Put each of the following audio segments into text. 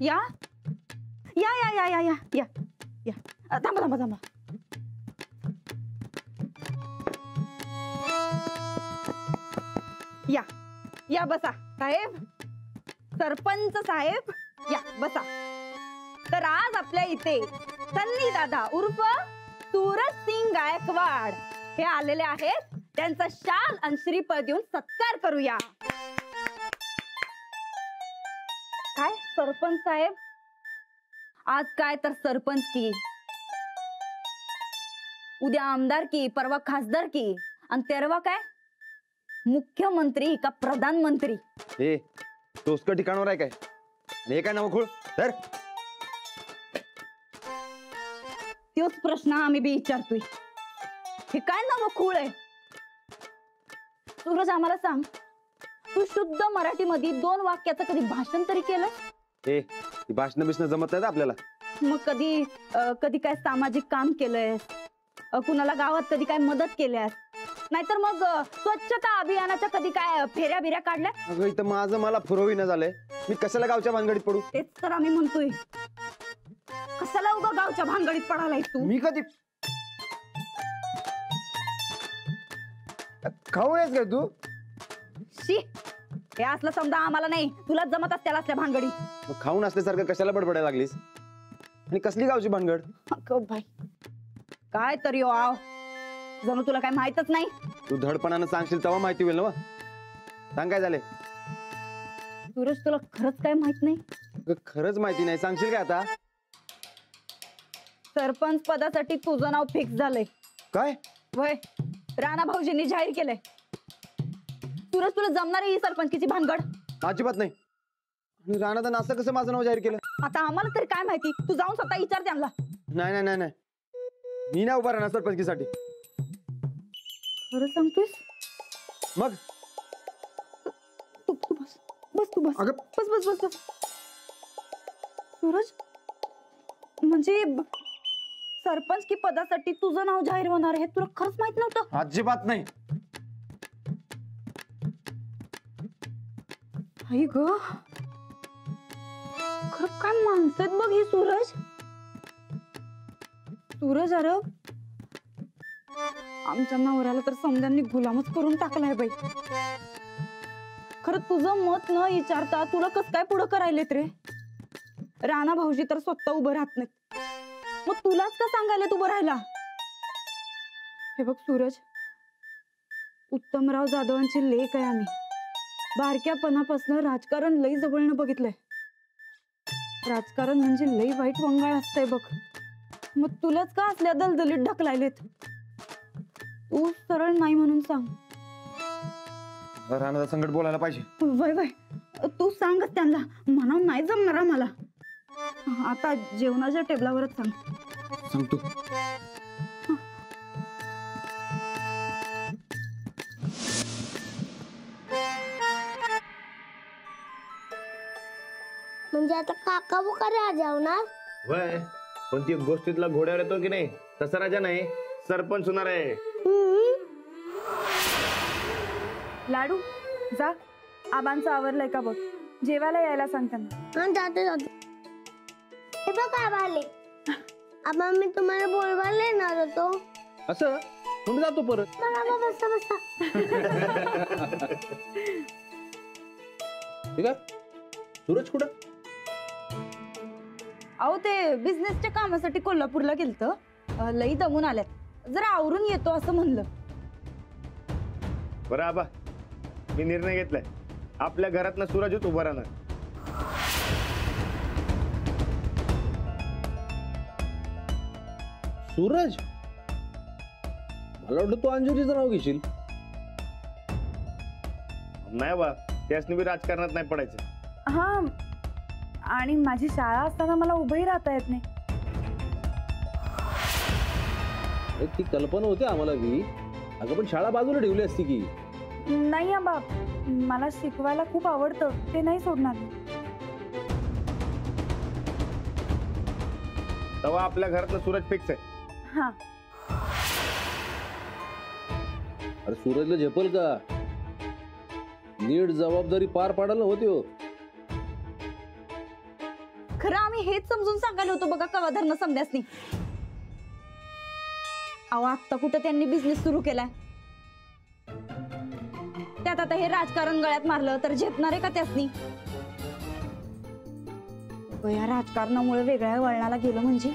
या या या या या या या या थांबा थांबा थांबा. या या बसा साहेब, सरपंच साहेब या बसा. तर आज आपल्या इथे सन्नी दादा उर्फ सूरज सिंग गायकवाड हे आलेले आहेत. त्यांचा शाल आणि श्रीफळ देऊन सत्कार करूया. काय सरपंच साहेब, आज काय तर सरपंच की, उद्या आमदार की, परवा खासदार की, आणि तेरवा काय मुख्यमंत्री का प्रधानमंत्री. हे तोच का ठिकाणावर आहे काय? हे काय नवखूळ तर तोच प्रश्न आम्ही बी विचारतोय. हे काय नवखूळ आहे? सूरज आम्हाला सांग, तू शुद्ध मराठीमध्ये 2 वाक्याचं कधी भाषण तरी केलं? हे भाषण बिषण जमत नाही आपल्याला. मग कधी कधी काय सामाजिक काम केलंयस? कुणाला गावात कधी काय मदत केल्यास? नाहीतर मग स्वच्छता अभियानाच्या कधी काय फेऱ्या बिऱ्या काढल्या? अगं इथं माझं मला फुरविणं झालंय. मी कशाला गावच्या भानगडीत पडू? तेच तर आम्ही म्हणतोय, कशाला उगा गावच्या भानगडीत पडालाय तू? मी कधी खाऊ आहेस काय तू? शी, हे असलं समजा आम्हाला नाही, तुला जमत त्याला असल्या भानगडी. मग खाऊन असल्यासारखं कशाला बडबडायला लागलीस? आणि कसली गावची भानगड? अगं बाई, काय तरी आव, जणू तुला काय माहितच नाही. तू धडपणानं सांगशील तेव्हा माहिती होईल ना. सांग काय झाले? सूरज, तुला खरंच काय माहित नाही? खरंच माहिती नाही, सांगशील काय आता? सरपंच पदासाठी तुझं नाव फिक्स झालंय. काय? वय, राणा भाऊजींनी जाहीर केलंय. सूरज, तुला जमणार आहे ही सरपंचकीची भानगड? अजिबात नाही. आणि राणादान असं कसं माझं नाव जाहीर केलं? आता आम्हाला तरी काय माहिती, तू जाऊन स्वतः विचार त्यांना. नाही नाही नाही नाही, मी नाही उभा राहणार सरपंचकीसाठी. खरं सांगतोस? मग तू बस बस, तू बस. अगं बस बस बस बस. सूरज, म्हणजे सरपंच की पदासाठी तुझं नाव जाहीर होणार हे तुला खरंच माहित नव्हतं? अजिबात नाही. आई ग, खरं काय माणसं आहेत बघ ही. सूरज, सूरज, अरे आमच्या नवऱ्याला तर समजांनी गुलामच करून टाकलाय बाई. खरं तुझं मत न विचारता तुला कस काय पुढं करायलेत रे? राणा भाऊजी तर स्वतः उभं राहत नाहीत, मग तुलाच का सांगायला उभं राहायला? हे बघ सूरज, उत्तमराव जाधवांची लेक आहे आम्ही. बारक्यापणापासून राजकारण लई जवळनं बघितलंय. राजकारण म्हणजे लई वाईट वंगाळ असतंय बघ. मग तुलाच का असल्या दलदलीत ढकलायलेत? तू सरळ नाही म्हणून सांग. राणादा संकट बोलायला पाहिजे. वय वय, तू सांगच त्यांना, म्हणा नाही जमणार मला. आता जेवणाच्या टेबलावरच सांग. सांगतो. म्हणजे आता काका बुका राजा होणार? वय, पण ती गोष्टीतला घोड्यावर येतो की नाही तसा राजा नाही, सरपंच होणार आहे. लाडू, जा, आबांचं आवरलंय का बघ, जेवायला यायला सांग त्यांना. जाते जाते. हे बघ आबा आले. आबा, मी तुम्हाला बोलवायला येणार होतो. असं तुम्ही जातो परत. बसा बसा. ठीक आहे. सूरज कुठं? अहो, ते बिझनेसच्या कामासाठी कोल्हापूरला गेलतं. लई दमून आल्यात, जरा आवरून येतो असं म्हणलं. बरं आबा, मी निर्णय घेतलाय, आपल्या घरातनं सूरजच उभा राहणार. सूरज, मला वाटलं तू अंजुरीचं नाव घेशील. नाही बा, त्यासनी बी राजकारणात नाही पडायचं. हा, आणि माझी शाळा असताना मला उभंही राहता येत नाही. ती कल्पना होती आम्हाला बी. अगं पण शाळा बाजूला ठेवली असती की. नाही आबा, मला शिकवायला खूप आवडतं, ते नाही सोडणार. तेव्हा आपल्या घरातलं सूरज फिक्स आहे. हा, अरे सूरजला झेपल का? नीट जबाबदारी पार पाडायला होती हो. खरं आम्ही हेच समजून सांगायला होतो बघा कवा धरणं समजासनी. अहो आत्ता कुठं त्यांनी बिझनेस सुरू केलाय, त्यात आता हे राजकारण गळ्यात मारलं तर झेपणार आहे का त्यासनी? या राजकारणामुळे वेगळ्या वळणाला गेलं म्हणजे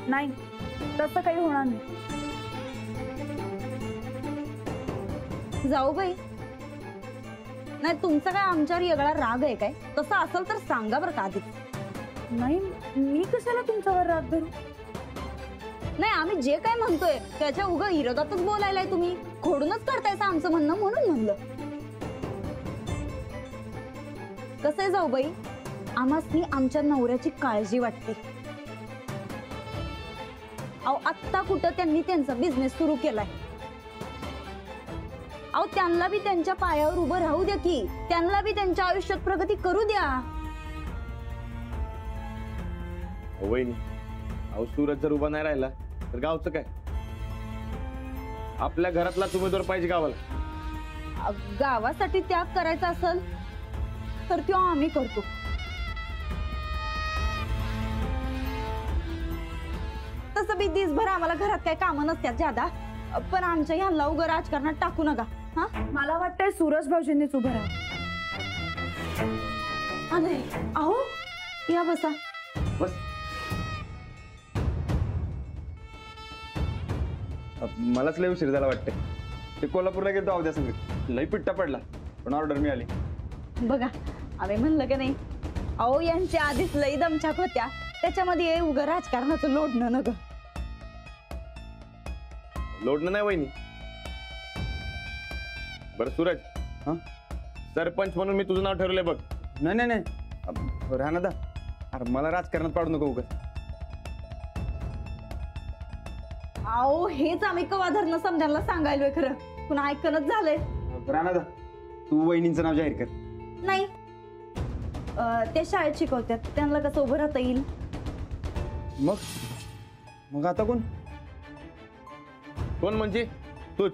नाही, तसं काही होणार नाही. जाऊ बाई, नाही तुमचा काय आमच्यावर वेगळा राग आहे काय? तसं असेल तर सांगा बरं का आधी. नाही, मी कशाला तुमच्यावर राग धरू? नाही आम्ही जे काय म्हणतोय त्याच्या उगा विरोधातच बोलायलाय तुम्ही, खोडूनच करतायचं आमचं म्हणणं म्हणून म्हणलं. कसं आहे जाऊ बाई, आम्हासनी आमच्या नवऱ्याची काळजी वाटते. अहो आत्ता कुठं त्यांनी त्यांचा बिझनेस सुरू केलाय. अहो त्यांना बी त्यांच्या पायावर उभं राहू द्या की, त्यांना बी त्यांच्या आयुष्यात प्रगती करू द्या. वहिनी, अहो सूरज जर उभा नाही राहिला तर गावचं काय? आपल्या घरातला उमेदवार पाहिजे गावाला. गावासाठी त्याग करायचा असेल तर तो आम्ही करतो. तसं बी दिसभर आम्हाला घरात काही कामं नसतात ज्यादा, पण आमच्या ह्यांना उगं राजकारणात टाकू नका. हा मला वाटतंय सूरज भाऊजींनीच उभं राहा. नाही अहो या बसा. बस. मलाच लय उशीर झाला वाटतंय. ते कोल्हापूरला गेलो अवध्या संगीत, लय पिट्टा पडला पण ऑर्डर मिळाली. बघा आम्ही म्हणलं की नाही, अहो यांच्या आधीच लई दमछाक होत्या, त्याच्यामध्ये उगं राजकारणाचं लोडणं न ग. लोडणं नाही वहिनी. बरं सूरज, हा? सरपंच म्हणून मी तुझं नाव ठरवलंय बघ. नाही नाही नाही राहणार दा, अरे मला राजकारणात पाडू नको उगाच. अहो हेच आम्ही कवा धरणं समजायला सांगायलोय, खरं पण ऐकणच झालंय. राहणार दा, तू वहिनींचं नाव जाहीर कर. नाही ते शाळेत शिकवतात, त्यांना कसं उभं राहता येईल. मग मग आता कोण? कोण म्हणजे तूच.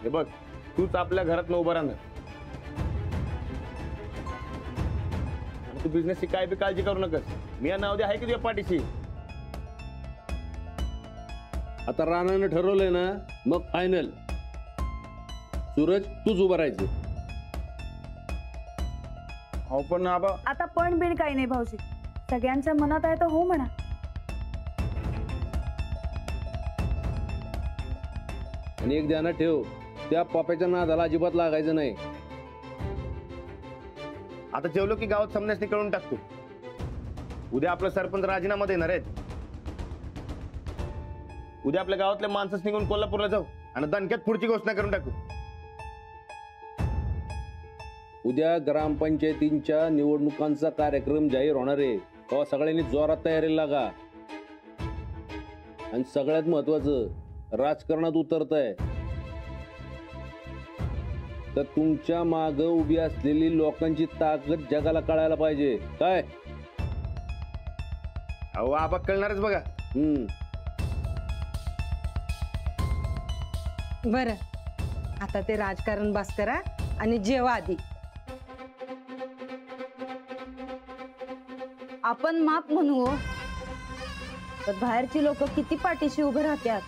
हे बघ, तूच आपल्या घरात उभं राहणार. तू बिझनेसची काय बी काळजी करू नकस. मी या नाव दे आहे की तुझ्या पाठीशी. आता राणानं ठरवलंय ना, मग फायनल. सूरज तूच उभा राहायचं. हो पण आबा, आता पण बिन काही नाही भाऊजी, सगळ्यांच्या मनात आहे तर हो म्हणा. आणि एक ध्यानात ठेव, त्या पप्याच्या नादाला अजिबात लागायचं नाही. आता जेवलो की गावात समण्यासनी कळून टाकतो. उद्या आपलं सरपंच राजीनामा देणार आहेत. उद्या आपल्या गावातल्या माणसं निघून कोल्हापूरला जाऊ आणि दणक्यात पुढची घोषणा करून टाकू. उद्या ग्रामपंचायतींच्या निवडणुकांचा कार्यक्रम जाहीर होणार आहे, तेव्हा सगळ्यांनी जोरात तयारीला लागा. आणि सगळ्यात महत्वाचं, राजकारणात उतरताय तर तुमच्या माग उभी असलेली लोकांची ताकद जगाला कळायला पाहिजे. काय अहो आबा कळणारच बघा. बरं, आता ते राजकारण बास करा आणि जेवा आधी. आपण माप म्हणू हो, तर बाहेरची लोक किती पाठीशी उभे राहतात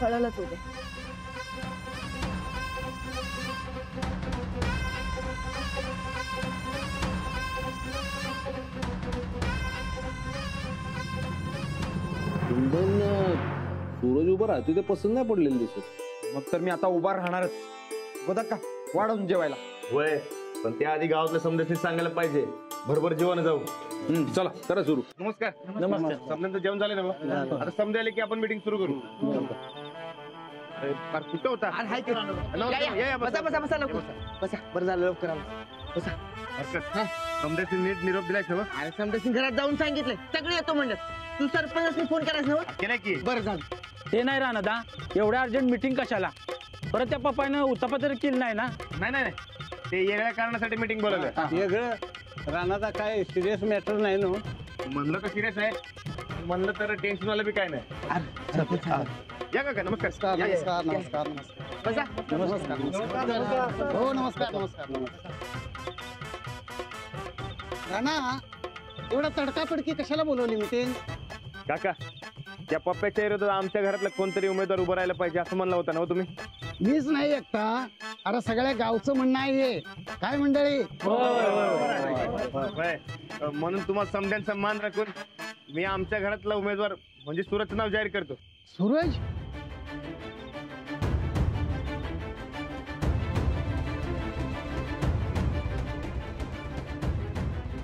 कळलंच उद्या. सूरज उभा राहतो ते पसंत नाही पडलेलं दिसत. मग तर मी आता उभा राहणारच. बघा का वाढवून जेवायला. वय पण त्याआधी गावातल्या समजासनी सांगायला पाहिजे. भरभर जेवण जाऊ. चला करा सुरू. नमस्कार. नमस्कार. समजांचं जेवण झालं ना बा? आता समजा आले की आपण मीटिंग सुरू करू. अरे फार कुठं होता? बसा बसा बसा लवकर बसा. बरं झालं लवकर आलो. बसा. समजासनी नीट निरोप दिलाय ना? अरे समजा घरात जाऊन सांगितलंय सगळे येतो म्हणलं. तू सरपंच फोन करायचं ना? केलाय की. बरं झालं. ते नाही राहणार दा, एवढ्या अर्जंट मीटिंग कशाला? परत त्या पप्पानं उत्तापत्र केलं नाही ना? नाही नाही ते वेगळ्या कारणासाठी मीटिंग बोलवलं. वेगळं राहणार काय सिरियस मॅटर नाही ना? म्हणलं तर सिरियस आहे, म्हणलं तर टेन्शन वाला बी काय नाही. या का नमस्कार. नमस्कार नमस्कार बसा. नमस्कार नमस्कार. हो नमस्कार नमस्कार नमस्कार. राणा एवढा तडकाफडकी कशाला बोलवली मीटिंग? काका त्या पप्प्याच्या विरोधात आमच्या घरातला कोणतरी उमेदवार उभं राहायला पाहिजे असं म्हणलं होतं ना हो तुम्ही? मीच नाही एकटा, अरे सगळ्या गावचं म्हणणं आहे. काय मंडळी? होय. म्हणून तुम्हाला समध्यांचा मान राखून मी आमच्या घरातला उमेदवार म्हणजे सूरजचं नाव जाहीर करतो. सूरज?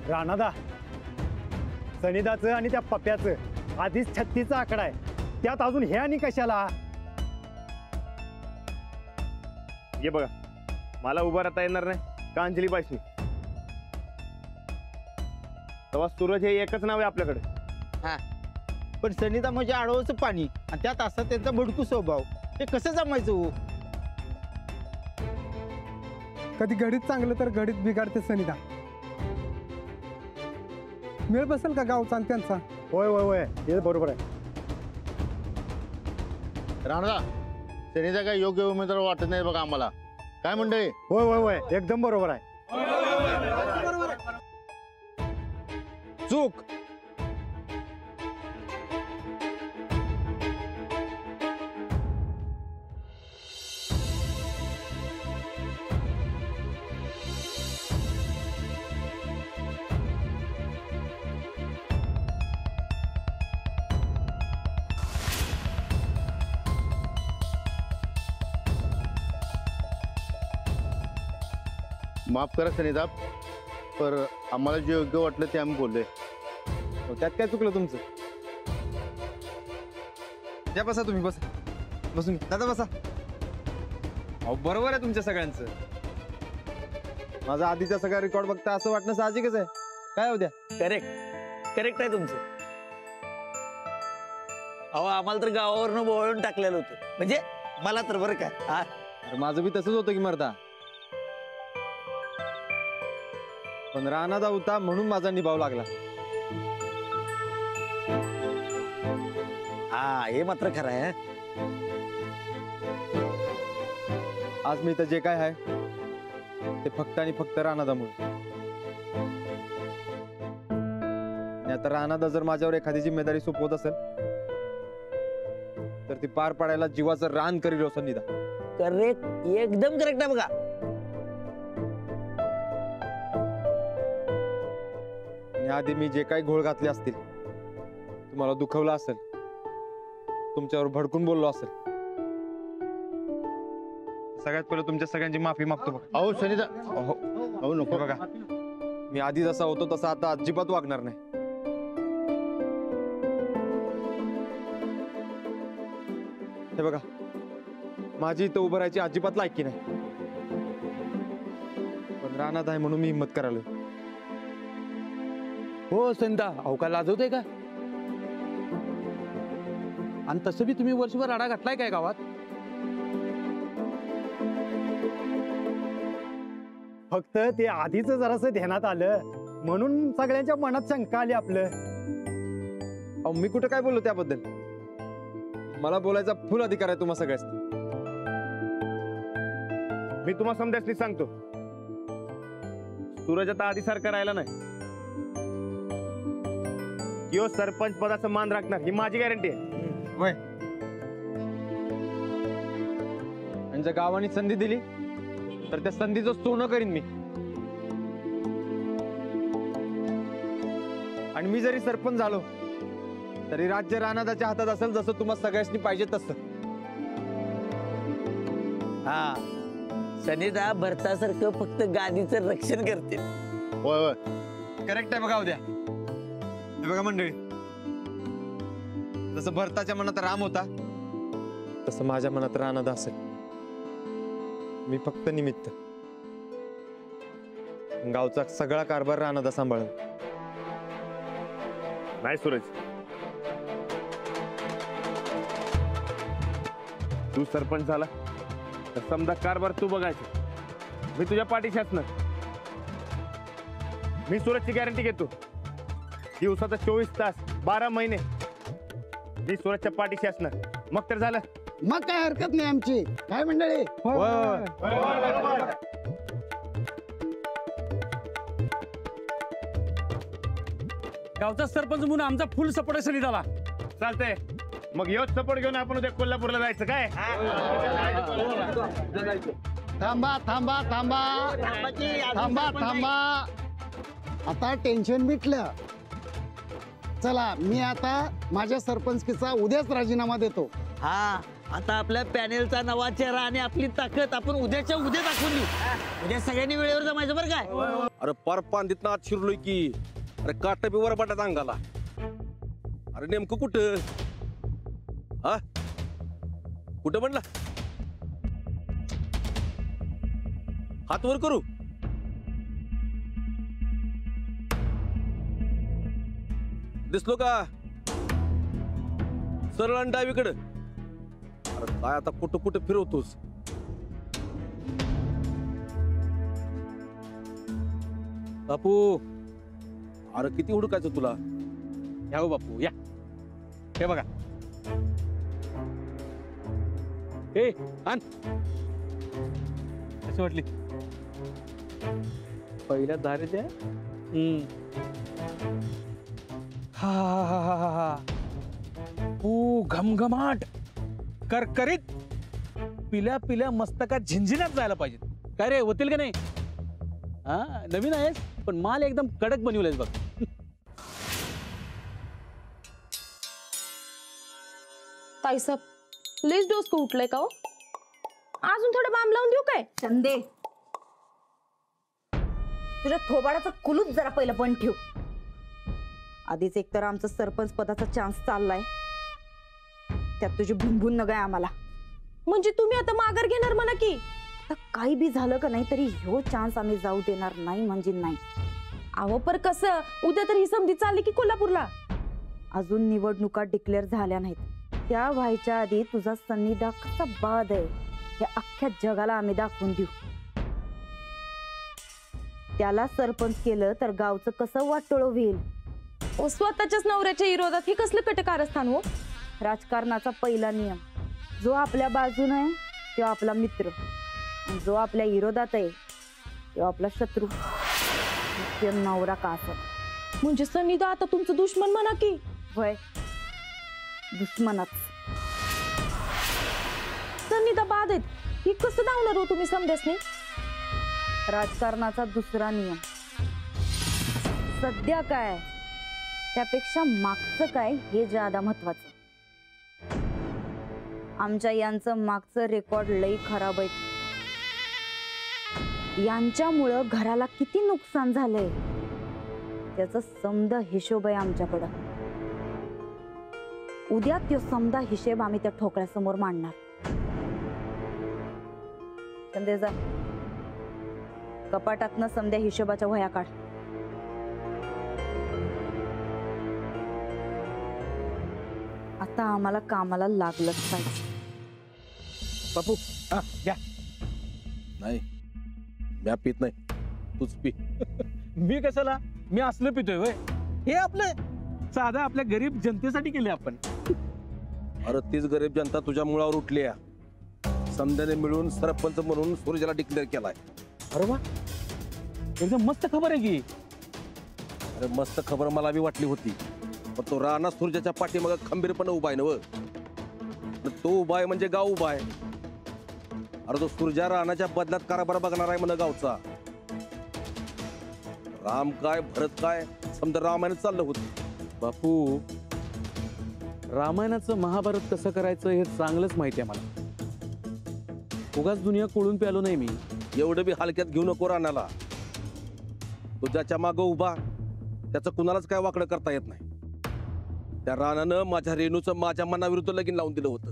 राणादा, सनिदाचं आणि त्या पप्प्याचं आधीच 36चा आकडा आहे, त्यात अजून हे आणि कशाला? ये बघा, मला उभं राहता येणार नाही का अंजली पाहिजे, तेव्हा सूरज हे एकच नाव आहे आपल्याकडे. पण सनिदा म्हणजे आडवचं पाणी आणि त्यात असा त्यांचा भडकू स्वभाव, हे कसं जमायचं हो? कधी घडीत चांगलं तर घडीत बिघाडते सनिदा. मेळ बसेल का गावचा आणि त्यांचा? होय होय होय, हे बरोबर आहे. राणा, सनिदा काय योग्य उमेदवार वाटत नाही बघा आम्हाला. काय मंडळी? होय होय होय, एकदम बरोबर आहे. चूक. माफ करा सनिदा, पर आम्हाला जे योग्य वाटलं ते आम्ही बोललोय. त्यात काय चुकलं तुमचं? या बसा, तुम्ही बसा, बसून दादा बसा. अहो बरोबर आहे तुमच्या सगळ्यांचं. माझा आधीचा सगळा रेकॉर्ड बघता असं वाटणं साहजिकच आहे. काय होत्या? करेक्ट आहे तुमचं. अहो आम्हाला तर गावावरनं बोळून टाकलेलं होतं, म्हणजे मला तर बरं काय. अरे माझं बी तसंच होतं की मर्दा, पण राणादा होता म्हणून माझा निभाव लागला. हा, हे मात्र खरं आहे. आज मी तर जे काय आहे ते फक्त आणि फक्त राणादामुळे. आणि आता राणादा जर माझ्यावर एखादी जिम्मेदारी सोपवत असेल तर ती पार पाडायला जीवाचं रान करील हो सनिदा. करेक्ट, एकदम करेक्ट आहे बघा. आणि आधी मी जे काही घोळ घातले असतील, तुम्हाला दुखवलं असेल, तुमच्यावर भडकून बोललो असेल, सगळ्यात पहिलं तुमच्या सगळ्यांची माफी मागतो बघा. अहो सनिदा, अहो नको बघा, मी आधी जसा होतो तसा आता अजिबात वागणार नाही. हे बघा, माझी इथं उभं राहायची अजिबात लायकी नाही, पण रानात आहे म्हणून मी हिंमत करायला. हो संता, अहो का लाजवते का? आणि तसं बी तुम्ही वर्षभर राडा घातलाय काय गावात? फक्त ते आधीच जरासं ध्यानात आलं म्हणून सगळ्यांच्या मनात शंका आली आपलं. अहो मी कुठं काय बोललो त्याबद्दल? मला बोलायचा फुल अधिकार आहे तुम्हा सगळ्याच. मी तुम्हाला समजायला सांगतो, सूरज आता आधी सारखा राहिला नाही. किंवा सरपंच पदाचा मान राखणार ही माझी गॅरंटी आहे. वय, आणि जर गावाने संधी दिली तर त्या संधीचं सोनं करीन मी. आणि मी जरी सरपंच झालो तरी राज्य राणादाच्या हातात असेल, जसं तुम्हाला सगळ्यांनी पाहिजे तसं. हा, सनिदा भरतासारखं फक्त गादीचं रक्षण करते. होय होय, करेक्ट आहे बघा. उद्या हे बघा मंडळी, जसं भरताच्या मनात राम होता तसं माझ्या मनात राणादा असेल. मी फक्त निमित्त. गावचा सगळा कारभार राणादा सांभाळेल. नाही सूरज, तू सरपंच झाला तर समजा कारभार तू बघायचा, मी तुझ्या पाठीशी असणार. मी सूरजची गॅरंटी घेतो, दिवसाचा 24 तास 12 महिने मी सूरजच्या पाठीशी असणार. मग तर झालं. मग काय हरकत नाही आमची. काय मंडळी? गावचा सरपंच म्हणून आमचा फुल सपोर्ट आहे सनिदाला. चालतंय मग योच सपोर्ट घेऊन आपण उद्या कोल्हापूरला जायचं काय? थांबा थांबा थांबा थांबा थांबा आता टेन्शन मिटलं. चला मी आता माझ्या सरपंचकीचा उद्याच राजीनामा देतो. हा आता आपल्या पॅनेलचा नवा चेहरा आणि आपली ताकद आपण उद्याच्या उद्या दाखवून देऊ. उद्या सगळ्यांनी वेळेवर जमायचं बरं काय? अरे पार पांदीत आत शिरलोय की. अरे काट बी वर बाटात अंगाला. अरे नेमकं कुठं? हा कुठं म्हणला? हात वर करू. दिसलो का? सरळ आणि डावीकडं. अरे काय आता कुठं कुठं फिरवतोस? बापू अरे किती हुडकायचं तुला? या हो बापू या. हे बघा. ए आण. कशी वाटली? पहिल्या दारे द्या. हा हा हा हा हा. ओ घमघमाट करकरीत पिल्या पिल्या मस्तकात झिंझिन्यात जायला पाहिजे. काय रे होतील का नाही? हा नवीन आहेस पण माल एकदम कडक बनवलायस बघ. ताईसाहेब लेस डोस का उठलाय का हो? अजून थोडं बाम लावून देऊ काय? चंदे तुझ्या थोबाडाचं कुलूप जरा पहिलं पण ठेव. आधीच एकतर आमचा सरपंच पदाचा चान्स चाललाय, त्यात तुझी भुनभुन नगाय आम्हाला. म्हणजे तुम्ही आता माघार घेणार म्हणा की? आता काही बी झालं का नाही तरी ह्यो चान्स आम्ही जाऊ देणार नाही म्हणजे नाही. अहो पर कसं उद्या तर ही समधी चालली की कोल्हापूरला. अजून निवडणुका डिक्लेअर झाल्या नाहीत. त्या व्हायच्या आधी तुझा सन्निधा कसा बाद आहे हे अख्ख्या जगाला आम्ही दाखवून देऊ. त्याला सरपंच केलं तर गावचं कसं वाटोळ होईल. स्वतःच्याच नवऱ्याच्या विरोधात हे कसलं कटकारस्थान हो? राजकारणाचा पहिला नियम, जो आपल्या बाजून आहे तो आपला मित्र, आणि जो आपल्या विरोधात आहे तो आपला शत्रू. तो नवरा का असत? म्हणजे सन्निधा आता तुमचं दुश्मन म्हणा की? वय दुश्मनाच. सन्निधा बाद आहेत ही कसं धावणार हो तुम्ही समजासनी? राजकारणाचा दुसरा नियम, सध्या काय त्यापेक्षा मागचं काय हे ज्यादा महत्वाचं. आमच्या यांचं मागचं रेकॉर्ड लई खराब आहे. यांच्यामुळं घराला किती नुकसान झालंय त्याचा समदा हिशोब आहे आमच्याकडं. उद्या तो समदा हिशेब आम्ही त्या ठोकळ्यासमोर मांडणार. संदेजा कपाटातनं समध्या हिशोबाच्या वह्या काढ. आता आम्हाला कामाला लागलंच पाहिजे. बापू हा घ्या. नाही म्या पित नाही, तूच पी. मी कशाला? मी असलं पितोय वय? हे आपलं साधा आपल्या गरीब जनतेसाठी केले आपण. अरे तीच गरीब जनता तुझ्या मुळावर उठली आहे. समध्याने मिळून सरपंच म्हणून सूर्याला डिक्लेअर केलाय. अरे वा एकदम मस्त खबर आहे की. अरे मस्त खबर मला बी वाटली होती, पण तो राणा सूर्याच्या पाठीमागे खंबीरपणे उभा आहे ना. तो उभा आहे म्हणजे गाव उभा आहे. अरे तो सूर्या राणाच्या बदल्यात कारभार बघणार आहे म्हण गावचा. राम काय भरत काय समजा रामायण चाललं होतं. बापू रामायणाचं महाभारत कसं करायचं हे चांगलंच माहिती आहे मला. उगाच दुनिया कोळून प्यालो नाही मी. एवढं बी हलक्यात घेऊ नको राणाला. तो ज्याच्या मागं उभा त्याचं कुणालाच काय वाकडं करता येत नाही. त्या राणानं माझ्या रेणूचं माझ्या मनाविरुद्ध लगीन लावून दिलं होतं.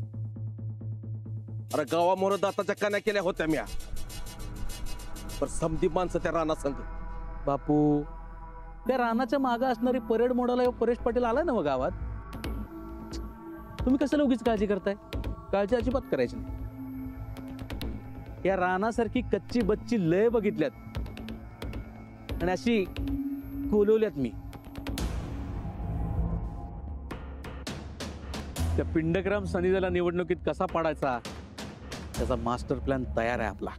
अरे गावामोर दाताच्या कान्या केल्या होत्या म्या, पण समधी माणसं त्या राणा संघ. बापू त्या रानाच्या मागे असणारी परेड मोडाला परेश पाटील आलाय ना मग गावात. तुम्ही कसं उगीच काळजी करताय? काळजी अजिबात करायची नाही. या रानासारखी कच्ची बच्ची लय बघितल्यात आणि अशी कोलवल्यात मी. त्या पिंडग्राम सनिधाला निवडणुकीत कसा पाडायचा त्याचा मास्टर प्लॅन तयार आहे आपला.